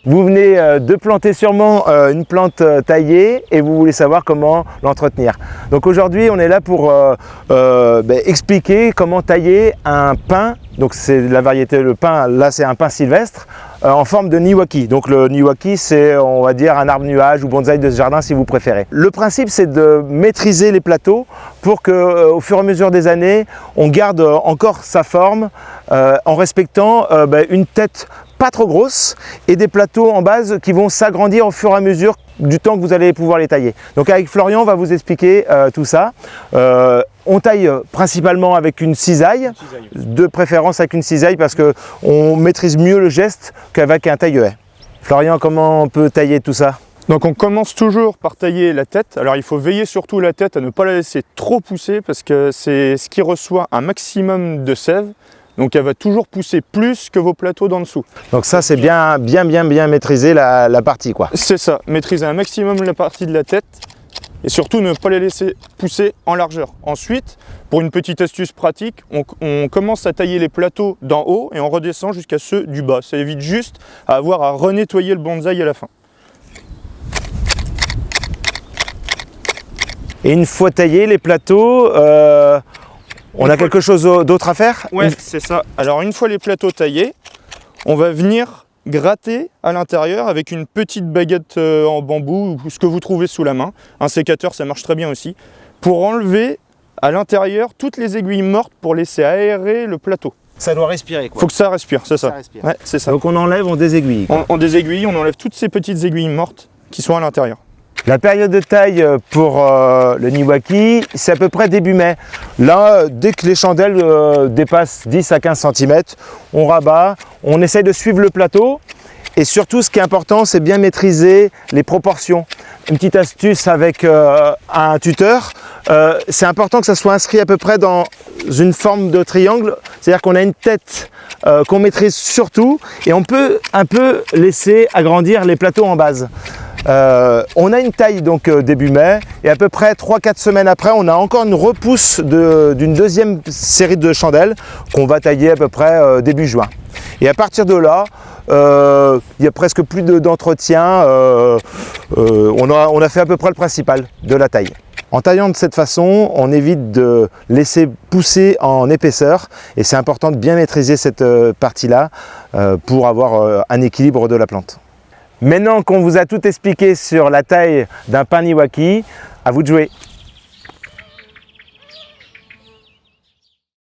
Vous venez de planter sûrement une plante taillée et vous voulez savoir comment l'entretenir. Donc aujourd'hui, on est là pour expliquer comment tailler un pin. Donc c'est la variété, le pin, là c'est un pin sylvestre en forme de niwaki. Donc le niwaki, c'est, on va dire, un arbre nuage ou bonsaï de ce jardin si vous préférez. Le principe, c'est de maîtriser les plateaux pour que, au fur et à mesure des années, on garde encore sa forme en respectant une tête pas trop grosse et des plateaux en base qui vont s'agrandir au fur et à mesure du temps que vous allez pouvoir les tailler. Donc avec Florian, on va vous expliquer tout ça. On taille principalement avec une cisaille, de préférence avec une cisaille parce qu'on maîtrise mieux le geste qu'avec un taille-haie. Florian, comment on peut tailler tout ça? Donc on commence toujours par tailler la tête. Alors il faut veiller surtout la tête à ne pas la laisser trop pousser parce que c'est ce qui reçoit un maximum de sève. Donc elle va toujours pousser plus que vos plateaux d'en dessous. Donc ça c'est bien maîtriser la partie quoi. C'est ça, maîtriser un maximum la partie de la tête et surtout ne pas les laisser pousser en largeur. Ensuite, pour une petite astuce pratique, on commence à tailler les plateaux d'en haut et on redescend jusqu'à ceux du bas. Ça évite juste à avoir à renettoyer le bonsaï à la fin. Et une fois taillés les plateaux, on a quelque chose d'autre à faire? Ouais, c'est ça. Alors une fois les plateaux taillés, on va venir gratter à l'intérieur avec une petite baguette en bambou ou ce que vous trouvez sous la main. Un sécateur, ça marche très bien aussi. Pour enlever à l'intérieur toutes les aiguilles mortes pour laisser aérer le plateau. Ça doit respirer quoi. Faut que ça respire, c'est ça. Ouais, c'est ça. Donc on enlève, on désaiguille. On désaiguille, on enlève toutes ces petites aiguilles mortes qui sont à l'intérieur. La période de taille pour le niwaki, c'est à peu près début mai. Là, dès que les chandelles dépassent 10 à 15 cm, on rabat, on essaye de suivre le plateau. Et surtout, ce qui est important, c'est bien maîtriser les proportions. Une petite astuce avec un tuteur, c'est important que ça soit inscrit à peu près dans une forme de triangle. C'est-à-dire qu'on a une tête qu'on maîtrise surtout et on peut un peu laisser agrandir les plateaux en base. On a une taille donc début mai et à peu près 3-4 semaines après on a encore une repousse d'une deuxième série de chandelles qu'on va tailler à peu près début juin. Et à partir de là, il n'y a presque plus d'entretien, on a fait à peu près le principal de la taille. En taillant de cette façon, on évite de laisser pousser en épaisseur et c'est important de bien maîtriser cette partie-là pour avoir un équilibre de la plante. Maintenant qu'on vous a tout expliqué sur la taille d'un pin niwaki, à vous de jouer.